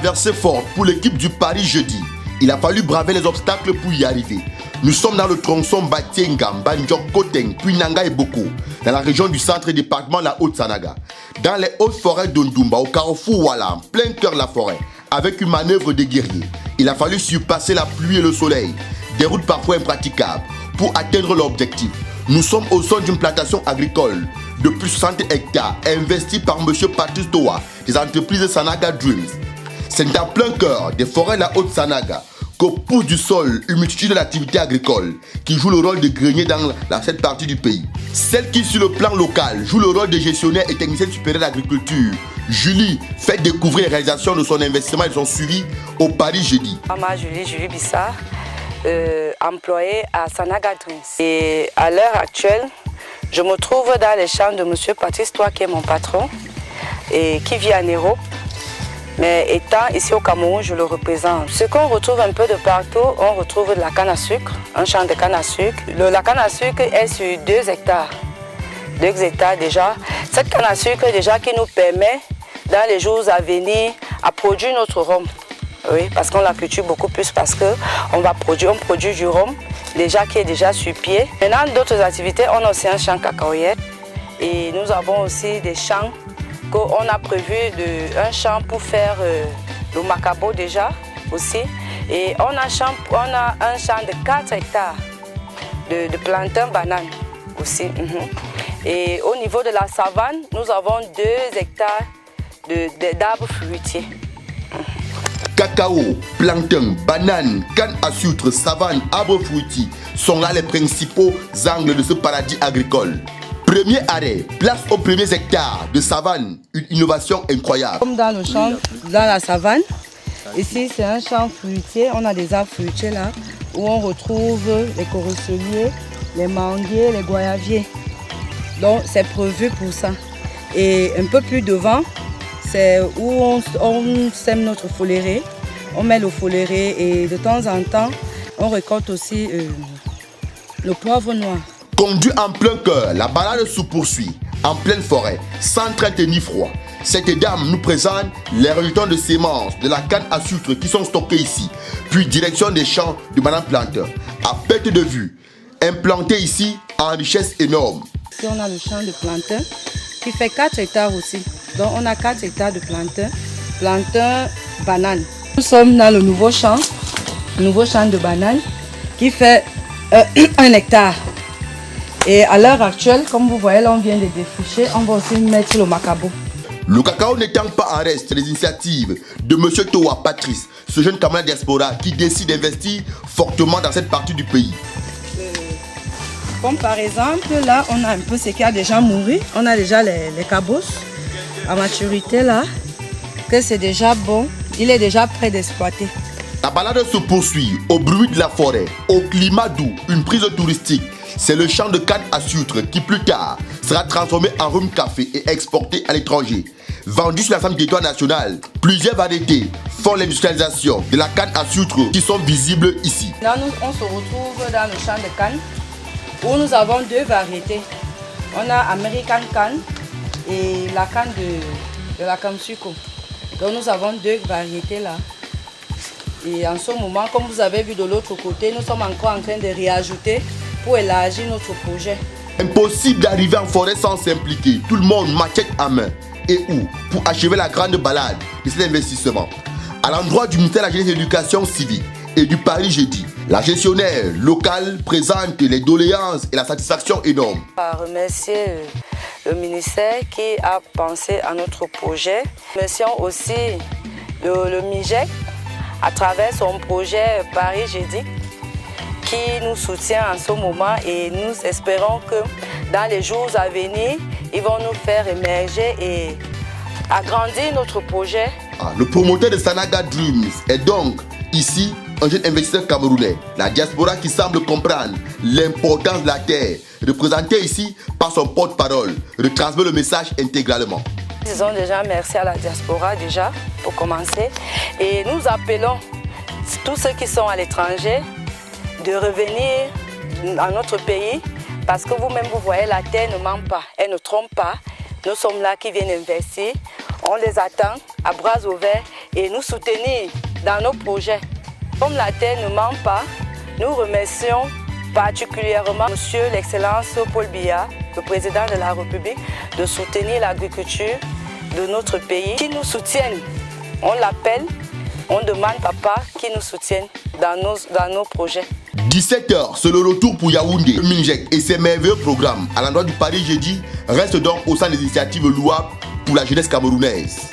traversée forte pour l'équipe du Paris jeudi. Il a fallu braver les obstacles pour y arriver. Nous sommes dans le tronçon Batienga, Banjok, Koteng, puis Nanga et Boko, dans la région du centre département de la Haute-Sanaga. Dans les hautes forêts d'Ondumba, au carrefour Wala, en plein cœur de la forêt, avec une manœuvre de guerrier. Il a fallu surpasser la pluie et le soleil, des routes parfois impraticables, pour atteindre l'objectif. Nous sommes au sein d'une plantation agricole de plus de 60 hectares, investie par M. Patrice Toa, des entreprises Sanaga Dreams. C'est en plein cœur des forêts de la Haute-Sanaga qu'au pousse du sol une multitude d'activités agricoles qui jouent le rôle de grenier dans cette partie du pays. Celle qui, sur le plan local, joue le rôle de gestionnaire et technicienne supérieure d'agriculture, Julie, fait découvrir les réalisations de son investissement et de son suivi au Paris jeudi. Maman Julie Bissard, employée à Sanaga Dreams. Et à l'heure actuelle, je me trouve dans les champs de M. Patrice Toa, qui est mon patron et qui vit en Europe. Mais étant ici au Cameroun, je le représente. Ce qu'on retrouve un peu de partout, on retrouve de la canne à sucre, un champ de canne à sucre. La canne à sucre est sur 2 hectares. 2 hectares déjà. Cette canne à sucre déjà qui nous permet, dans les jours à venir, à produire notre rhum. Oui, parce qu'on la cultive beaucoup plus, parce qu'on produit du rhum, déjà qui est déjà sur pied. Maintenant, d'autres activités, on a aussi un champ cacaoyette. Et nous avons aussi des champs qu'on a prévu un champ pour faire le macabo déjà aussi. Et on a un champ de 4 hectares de plantains bananes aussi. Et au niveau de la savane, nous avons 2 hectares d'arbres fruitiers. Cacao, plantain, banane, canne à sucre, savane, arbres fruitiers sont là les principaux angles de ce paradis agricole. Premier arrêt, place aux premiers hectares de savane, une innovation incroyable. Comme dans le champ, dans la savane, ici c'est un champ fruitier, on a des arbres fruitiers là, où on retrouve les coroseliers, les manguiers, les goyaviers. Donc c'est prévu pour ça. Et un peu plus devant, c'est où on sème notre foléré, on met le foléré et de temps en temps, on récolte aussi le poivre noir. Conduit en plein cœur, la balade se poursuit, en pleine forêt, sans crainte ni froid. Cette dame nous présente les résultats de semences de la canne à sucre qui sont stockées ici, puis direction des champs de banane plantain. À perte de vue, implanté ici en richesse énorme. Ici on a le champ de plantain qui fait 4 hectares aussi. Donc on a 4 hectares de plantain banane. Nous sommes dans le nouveau champ de banane qui fait 1 hectare. Et à l'heure actuelle, comme vous voyez, là on vient de défricher, on va aussi mettre le macabo. Le cacao n'étant pas en reste les initiatives de M. Toa Patrice, ce jeune camarade diaspora qui décide d'investir fortement dans cette partie du pays. Comme par exemple, là on a un peu ce qui a déjà mouru, on a déjà les cabosses à maturité là, que c'est déjà bon, il est déjà prêt d'exploiter. La balade se poursuit au bruit de la forêt, au climat doux, une prise touristique. C'est le champ de canne à sucre qui plus tard sera transformé en rhum café et exporté à l'étranger. Vendu sur la femme du territoire national, plusieurs variétés font l'industrialisation de la canne à sucre qui sont visibles ici. Là, on se retrouve dans le champ de canne où nous avons 2 variétés. On a American Canne et la canne de la Kamsuko. Donc nous avons 2 variétés là. Et en ce moment, comme vous avez vu de l'autre côté, nous sommes encore en train de réajouter pour élargir notre projet. Impossible d'arriver en forêt sans s'impliquer. Tout le monde machette à main. Et où? Pour achever la grande balade de cet investissement. À l'endroit du ministère de la Jeunesse et de l'Éducation civique et du Paris jeudi, la gestionnaire locale présente les doléances et la satisfaction énorme. Je veux remercier le ministère qui a pensé à notre projet. Remercions aussi le MIGEC à travers son projet Paris jeudi, qui nous soutient en ce moment, et nous espérons que dans les jours à venir, ils vont nous faire émerger et agrandir notre projet. Le promoteur de Sanaga Dreams est donc ici un jeune investisseur camerounais, la diaspora qui semble comprendre l'importance de la terre, représenté ici par son porte-parole, retransmet le message intégralement. Disons déjà merci à la diaspora déjà pour commencer, et nous appelons tous ceux qui sont à l'étranger de revenir dans notre pays, parce que vous-même vous voyez, la terre ne ment pas, elle ne trompe pas. Nous sommes là qui viennent investir, on les attend à bras ouverts et nous soutenir dans nos projets. Comme la terre ne ment pas, nous remercions particulièrement Monsieur l'Excellence Paul Biya, le président de la République, de soutenir l'agriculture de notre pays, qui nous soutiennent. On l'appelle, on demande papa qui nous soutienne dans nos projets. 17h, c'est le retour pour Yaoundé, le Minjek et ses merveilleux programmes à l'endroit du Paris jeudi reste donc au sein des initiatives louables pour la jeunesse camerounaise.